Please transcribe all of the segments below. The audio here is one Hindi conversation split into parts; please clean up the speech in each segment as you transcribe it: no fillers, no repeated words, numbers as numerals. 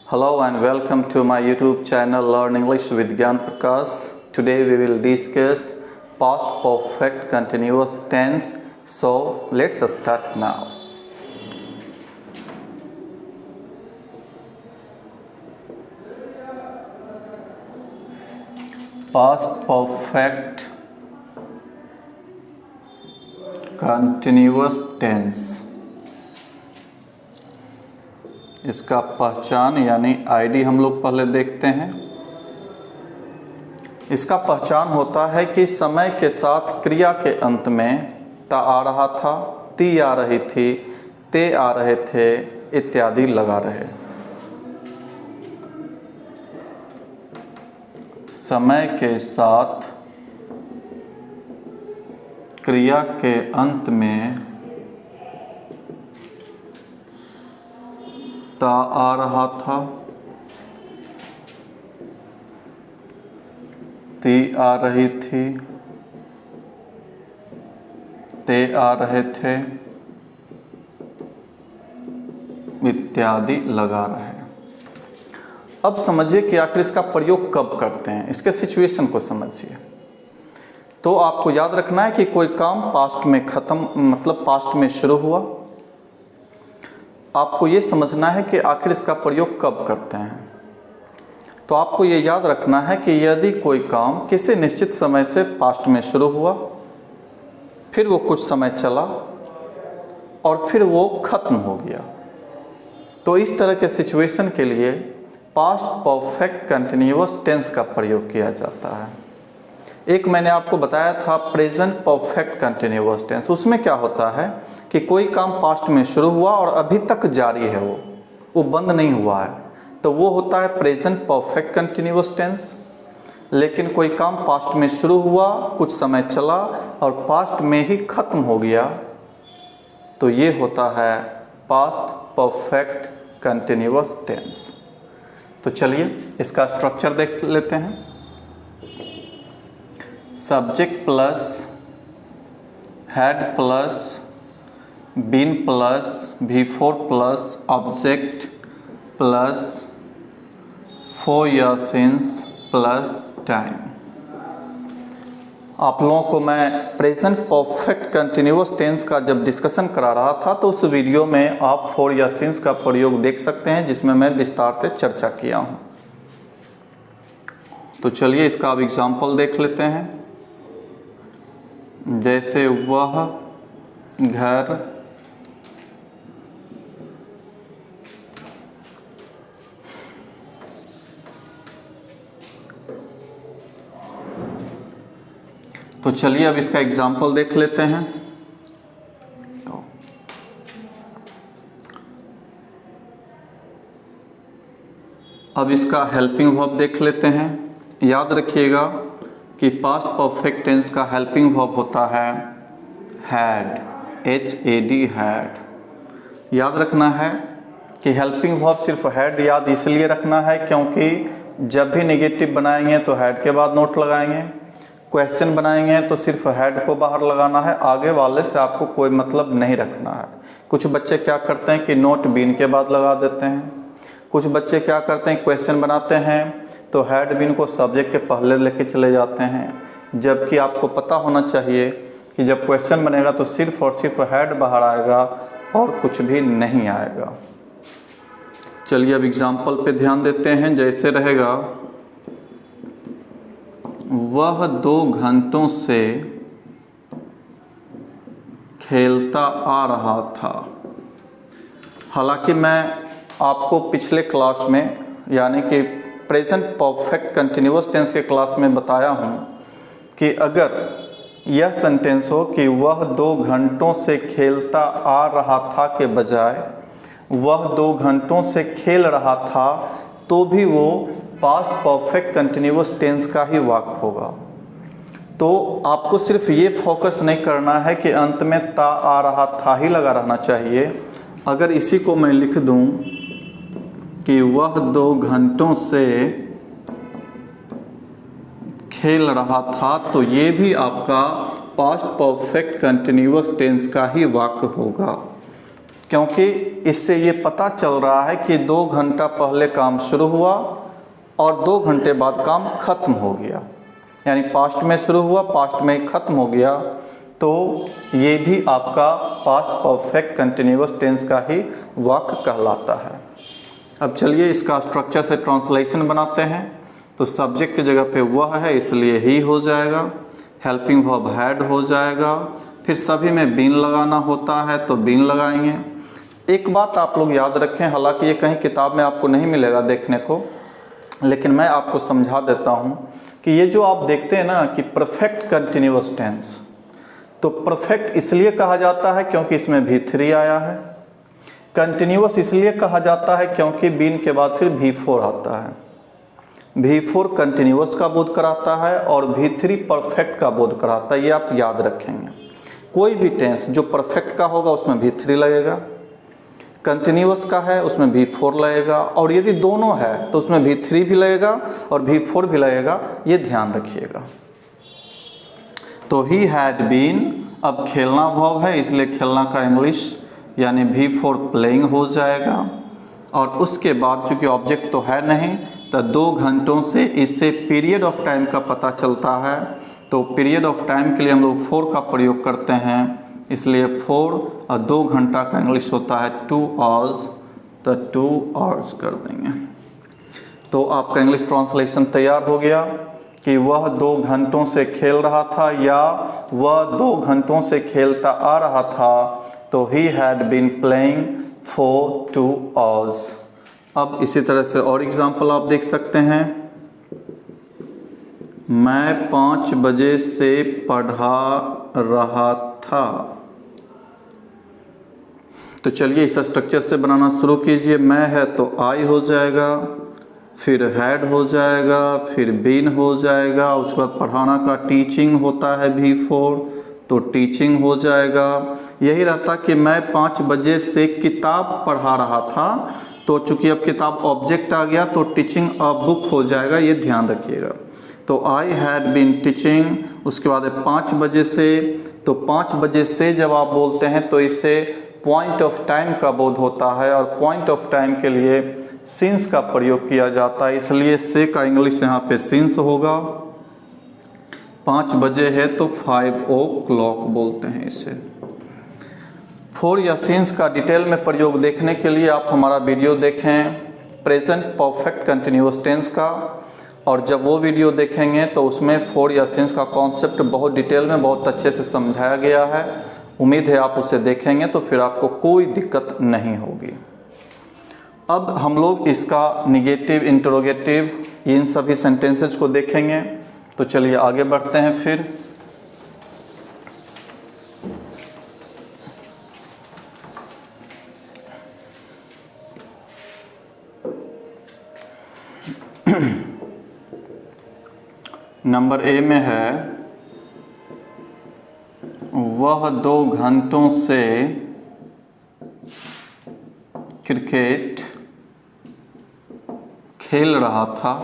Hello and welcome to my YouTube channel Learn English with Gyan Prakash. Today we will discuss past perfect continuous tense. So let's start now. Past perfect continuous tense, इसका पहचान यानी आईडी हम लोग पहले देखते हैं। इसका पहचान होता है कि समय के साथ क्रिया के अंत में ता आ रहा था, ती आ रही थी, ते आ रहे थे इत्यादि लगा रहे। समय के साथ क्रिया के अंत में ता आ रहा था, ती आ रही थी, ते आ रहे थे इत्यादि लगा रहे। अब समझिए कि आखिर इसका प्रयोग कब करते हैं, इसके सिचुएशन को समझिए। तो आपको याद रखना है कि कोई काम पास्ट में पास्ट में शुरू हुआ। आपको ये समझना है कि आखिर इसका प्रयोग कब करते हैं। तो आपको ये याद रखना है कि यदि कोई काम किसी निश्चित समय से पास्ट में शुरू हुआ, फिर वो कुछ समय चला और फिर वो खत्म हो गया, तो इस तरह के सिचुएशन के लिए पास्ट परफेक्ट कंटिन्यूअस टेंस का प्रयोग किया जाता है। एक मैंने आपको बताया था प्रेजेंट परफेक्ट कंटिन्यूअस टेंस। उसमें क्या होता है कि कोई काम पास्ट में शुरू हुआ और अभी तक जारी है, वो बंद नहीं हुआ है, तो वो होता है प्रेजेंट परफेक्ट कंटिन्यूअस टेंस। लेकिन कोई काम पास्ट में शुरू हुआ, कुछ समय चला और पास्ट में ही खत्म हो गया, तो ये होता है पास्ट परफेक्ट कंटिन्यूअस टेंस। तो चलिए इसका स्ट्रक्चर देख लेते हैं। Subject plus had plus been plus before plus object plus for या सिंस प्लस टाइम। आप लोगों को मैं प्रेजेंट परफेक्ट कंटिन्यूअस टेंस का जब डिस्कशन करा रहा था, तो उस वीडियो में आप फॉर या सिंस का प्रयोग देख सकते हैं, जिसमें मैं विस्तार से चर्चा किया हूं। तो चलिए इसका अब एग्जाम्पल देख लेते हैं। जैसे वह घर तो चलिए अब इसका एग्जाम्पल देख लेते हैं। तो अब इसका हेल्पिंग वर्ब देख लेते हैं। याद रखिएगा कि पास्ट परफेक्ट टेंस का हेल्पिंग वर्ब होता है हैड, HAD हैड। याद रखना है कि हेल्पिंग वर्ब सिर्फ हैड याद इसलिए रखना है क्योंकि जब भी नेगेटिव बनाएंगे तो हैड के बाद नोट लगाएंगे, क्वेश्चन बनाएंगे तो सिर्फ हेड को बाहर लगाना है, आगे वाले से आपको कोई मतलब नहीं रखना है। कुछ बच्चे क्या करते हैं कि नोट बीन के बाद लगा देते हैं, कुछ बच्चे क्या करते हैं क्वेश्चन बनाते हैं तो हेड बीन को सब्जेक्ट के पहले लेके चले जाते हैं, जबकि आपको पता होना चाहिए कि जब क्वेश्चन बनेगा तो सिर्फ और सिर्फ हेड बाहर आएगा और कुछ भी नहीं आएगा। चलिए अब एग्जाम्पल पे ध्यान देते हैं। जैसे रहेगा वह 2 घंटों से खेलता आ रहा था। हालांकि मैं आपको पिछले क्लास में यानी कि प्रेजेंट परफेक्ट कंटिन्यूअस टेंस के क्लास में बताया हूं कि अगर यह सेंटेंस हो कि वह 2 घंटों से खेलता आ रहा था के बजाय वह 2 घंटों से खेल रहा था, तो भी वो पास्ट परफेक्ट कंटिन्यूअस टेंस का ही वाक्य होगा। तो आपको सिर्फ ये फोकस नहीं करना है कि अंत में ता आ रहा था ही लगा रहना चाहिए। अगर इसी को मैं लिख दूं कि वह 2 घंटों से खेल रहा था, तो ये भी आपका पास्ट परफेक्ट कंटिन्यूअस टेंस का ही वाक्य होगा। क्योंकि इससे ये पता चल रहा है कि 2 घंटा पहले काम शुरू हुआ और 2 घंटे बाद काम खत्म हो गया, यानी पास्ट में शुरू हुआ, पास्ट में ही खत्म हो गया। तो ये भी आपका पास्ट परफेक्ट कंटिन्यूअस टेंस का ही वाक्य कहलाता है। अब चलिए इसका स्ट्रक्चर से ट्रांसलेशन बनाते हैं। तो सब्जेक्ट की जगह पे वह है इसलिए ही हो जाएगा, हेल्पिंग वर्ब हैड हो जाएगा, फिर सभी में बीन लगाना होता है तो बीन लगाएंगे। एक बात आप लोग याद रखें, हालांकि ये कहीं किताब में आपको नहीं मिलेगा देखने को, लेकिन मैं आपको समझा देता हूँ कि ये जो आप देखते हैं ना कि परफेक्ट कंटिन्यूअस टेंस, तो परफेक्ट इसलिए कहा जाता है क्योंकि इसमें V3 आया है। कंटिन्यूअस इसलिए कहा जाता है क्योंकि बीन के बाद फिर V4 आता है। V4 कंटिन्यूअस का बोध कराता है और V3 परफेक्ट का बोध कराता है। ये आप याद रखेंगे। कोई भी टेंस जो परफेक्ट का होगा उसमें V3 लगेगा, कंटिन्यूअस का है उसमें V4 लगेगा, और यदि दोनों है तो उसमें V3 भी लगेगा और V4 भी लगेगा। ये ध्यान रखिएगा। तो ही हैड बीन, अब खेलना वर्ब है इसलिए खेलना का इंग्लिश यानी V4 प्लेइंग हो जाएगा। और उसके बाद चूंकि ऑब्जेक्ट तो है नहीं तो 2 घंटों से इससे पीरियड ऑफ टाइम का पता चलता है। तो पीरियड ऑफ टाइम के लिए हम लोग 4 का प्रयोग करते हैं, इसलिए 4 और 2 घंटा का इंग्लिश होता है 2 आवर्स, तो 2 आवर्स कर देंगे। तो आपका इंग्लिश ट्रांसलेशन तैयार हो गया कि वह 2 घंटों से खेल रहा था या वह 2 घंटों से खेलता आ रहा था। तो he had been playing for 2 hours. अब इसी तरह से और एग्जाम्पल आप देख सकते हैं। मैं 5 बजे से पढ़ा रहा था। तो चलिए इस स्ट्रक्चर से बनाना शुरू कीजिए। मैं है तो आई हो जाएगा, फिर हैड हो जाएगा, फिर बीन हो जाएगा, उसके बाद पढ़ाना का टीचिंग होता है V4, तो टीचिंग हो जाएगा। यही रहता कि मैं 5 बजे से किताब पढ़ा रहा था, तो चूंकि अब किताब ऑब्जेक्ट आ गया तो टीचिंग अ बुक हो जाएगा, ये ध्यान रखिएगा। तो आई हैड बीन टीचिंग, उसके बाद 5 बजे से, तो 5 बजे से जब आप बोलते हैं तो इससे पॉइंट ऑफ टाइम का बोध होता है, और पॉइंट ऑफ टाइम के लिए सिंस का प्रयोग किया जाता है, इसलिए से का इंग्लिश यहाँ पे सिंस होगा। 5 बजे है तो 5 o'clock बोलते हैं इसे। फॉर या सिंस का डिटेल में प्रयोग देखने के लिए आप हमारा वीडियो देखें प्रेजेंट परफेक्ट कंटिन्यूअस टेंस का, और जब वो वीडियो देखेंगे तो उसमें फॉर या सिंस का कॉन्सेप्ट बहुत डिटेल में बहुत अच्छे से समझाया गया है। उम्मीद है आप उसे देखेंगे तो फिर आपको कोई दिक्कत नहीं होगी। अब हम लोग इसका निगेटिव, इंटरोगेटिव, इन सभी सेंटेंसेज को देखेंगे। तो चलिए आगे बढ़ते हैं फिर। नंबर ए में है वह 2 घंटों से क्रिकेट खेल रहा था।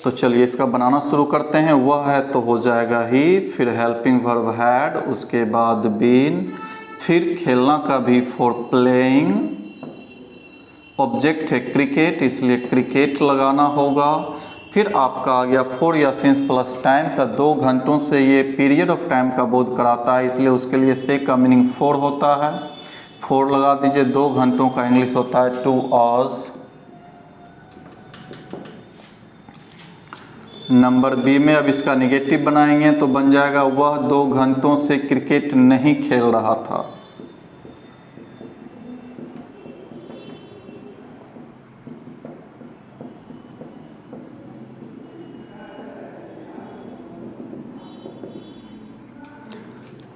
तो चलिए इसका बनाना शुरू करते हैं। वह है तो हो जाएगा ही, फिर हेल्पिंग वर्ब हैड, उसके बाद बीन, फिर खेलना का V4 प्लेइंग, ऑब्जेक्ट है क्रिकेट इसलिए क्रिकेट लगाना होगा। फिर आपका आ गया फॉर या सिंस प्लस टाइम, तो 2 घंटों से ये पीरियड ऑफ टाइम का बोध कराता है, इसलिए उसके लिए से का मीनिंग 4 होता है। 4 लगा दीजिए। 2 घंटों का इंग्लिश होता है 2 आवर्स। नंबर बी में अब इसका निगेटिव बनाएंगे तो बन जाएगा वह 2 घंटों से क्रिकेट नहीं खेल रहा था।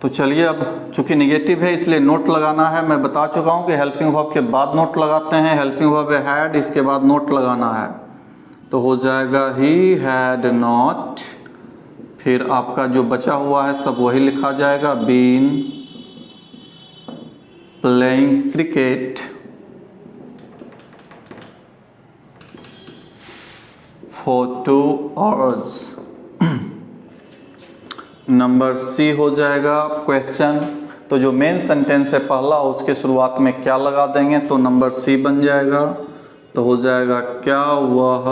तो चलिए अब चूंकि निगेटिव है इसलिए नोट लगाना है। मैं बता चुका हूं कि हेल्पिंग वर्ब के बाद नोट लगाते हैं। हेल्पिंग वर्ब हैड, इसके बाद नोट लगाना है, तो हो जाएगा ही हैड नॉट। फिर आपका जो बचा हुआ है सब वही लिखा जाएगा। Been playing cricket for 2 hours. Number C हो जाएगा क्वेश्चन। तो जो मेन सेंटेंस है पहला, उसके शुरुआत में क्या लगा देंगे, तो नंबर सी बन जाएगा। तो हो जाएगा क्या वह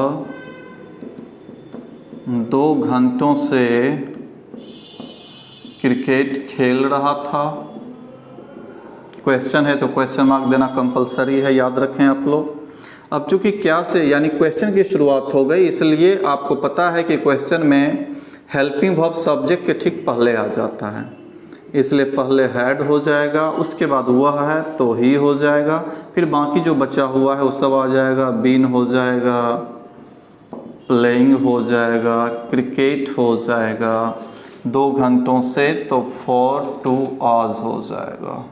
2 घंटों से क्रिकेट खेल रहा था। क्वेश्चन है तो क्वेश्चन मार्क देना कंपलसरी है, याद रखें आप लोग। अब चूंकि क्या से यानी क्वेश्चन की शुरुआत हो गई, इसलिए आपको पता है कि क्वेश्चन में हेल्पिंग वर्ब सब्जेक्ट के ठीक पहले आ जाता है, इसलिए पहले हैड हो जाएगा, उसके बाद वह है तो ही हो जाएगा, फिर बाकी जो बचा हुआ है वो सब आ जाएगा। बीन हो जाएगा, प्लेइंग हो जाएगा, क्रिकेट हो जाएगा, 2 घंटों से तो फॉर 2 आवर्स हो जाएगा।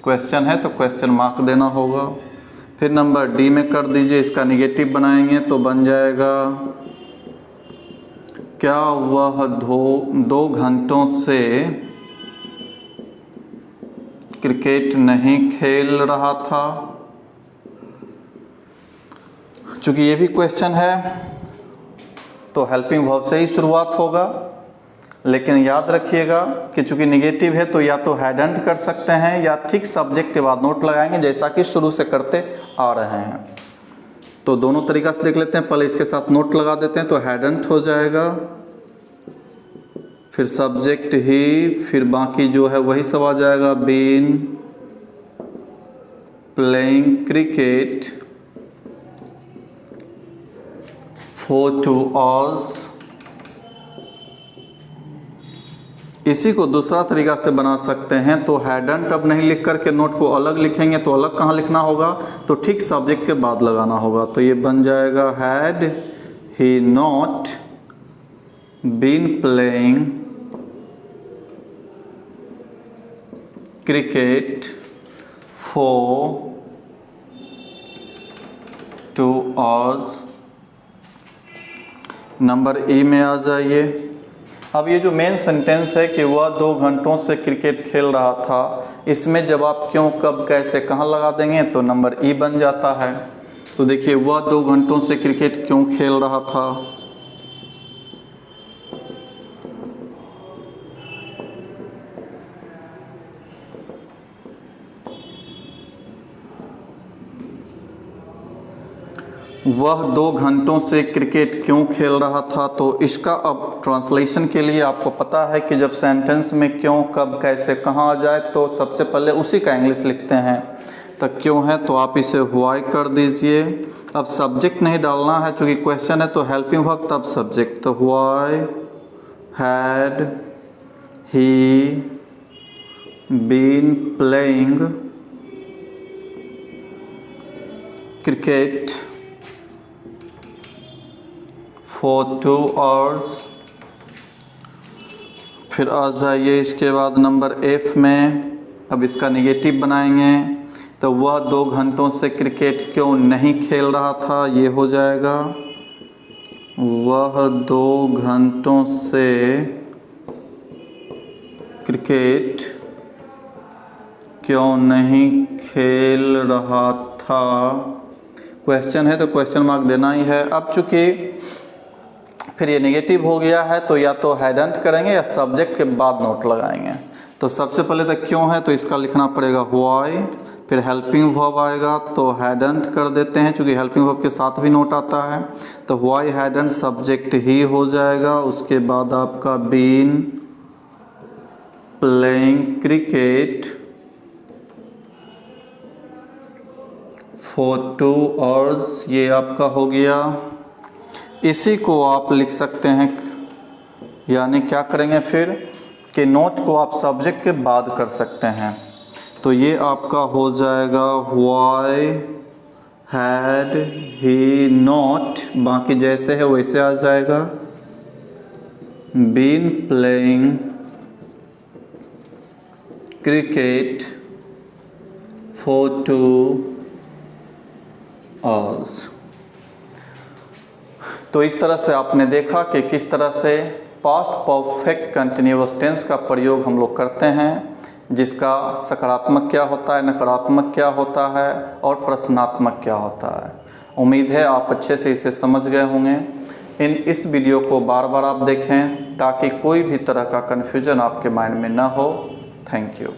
क्वेश्चन है तो क्वेश्चन मार्क देना होगा। फिर नंबर डी में कर दीजिए, इसका निगेटिव बनाएंगे तो बन जाएगा क्या वह 2 घंटों से क्रिकेट नहीं खेल रहा था। चूंकि ये भी क्वेश्चन है तो हेल्पिंग वर्ब से ही शुरुआत होगा, लेकिन याद रखिएगा कि चूंकि निगेटिव है तो या तो हैडंट कर सकते हैं या ठीक सब्जेक्ट के बाद नोट लगाएंगे, जैसा कि शुरू से करते आ रहे हैं। तो दोनों तरीका से देख लेते हैं। पहले इसके साथ नोट लगा देते हैं तो हैडंट हो जाएगा, फिर सब्जेक्ट ही, फिर बाकी जो है वही सब आ जाएगा। Been playing cricket for 2 hours. इसी को दूसरा तरीका से बना सकते हैं, तो हैडंट अब नहीं लिख करके नोट को अलग लिखेंगे, तो अलग कहाँ लिखना होगा, तो ठीक सब्जेक्ट के बाद लगाना होगा। तो ये बन जाएगा had he not been playing cricket for 2 hours. Number E में आ जाइए। अब ये जो मेन सेंटेंस है कि वह 2 घंटों से क्रिकेट खेल रहा था, इसमें जब आप क्यों, कब, कैसे, कहाँ लगा देंगे, तो नंबर ई बन जाता है। तो देखिए, वह 2 घंटों से क्रिकेट क्यों खेल रहा था। वह 2 घंटों से क्रिकेट क्यों खेल रहा था, तो इसका अब ट्रांसलेशन के लिए आपको पता है कि जब सेंटेंस में क्यों, कब, कैसे, कहाँ आ जाए तो सबसे पहले उसी का इंग्लिश लिखते हैं। तो क्यों है तो आप इसे व्हाई कर दीजिए। अब सब्जेक्ट नहीं डालना है, चूँकि क्वेश्चन है तो हेल्पिंग वर्ब तब सब्जेक्ट। तो why had he been playing cricket for 2 hours. फिर आ जाइए इसके बाद नंबर एफ में। अब इसका निगेटिव बनाएंगे तो वह 2 घंटों से क्रिकेट क्यों नहीं खेल रहा था, ये हो जाएगा वह 2 घंटों से क्रिकेट क्यों नहीं खेल रहा था। क्वेश्चन है तो क्वेश्चन मार्क देना ही है। अब चूंकि फिर ये नेगेटिव हो गया है तो या तो हैडंट करेंगे या सब्जेक्ट के बाद नोट लगाएंगे। तो सबसे पहले तो क्यों है तो इसका लिखना पड़ेगा व्हाई, फिर हेल्पिंग वर्ब आएगा तो हैडंट कर देते हैं, क्योंकि हेल्पिंग वर्ब के साथ भी नोट आता है। तो व्हाई हैडंट सब्जेक्ट ही हो जाएगा। उसके बाद आपका been playing cricket for 2 hours, ये आपका हो गया। इसी को आप लिख सकते हैं, यानी क्या करेंगे फिर कि नोट को आप सब्जेक्ट के बाद कर सकते हैं। तो ये आपका हो जाएगा व्हाई हैड ही नॉट, बाकी जैसे है वैसे आ जाएगा, been playing cricket for 2 hours. तो इस तरह से आपने देखा कि किस तरह से पास्ट परफेक्ट कंटिन्यूअस टेंस का प्रयोग हम लोग करते हैं, जिसका सकारात्मक क्या होता है, नकारात्मक क्या होता है और प्रश्नात्मक क्या होता है। उम्मीद है आप अच्छे से इसे समझ गए होंगे। इस वीडियो को बार बार आप देखें ताकि कोई भी तरह का कन्फ्यूजन आपके माइंड में ना हो। Thank you.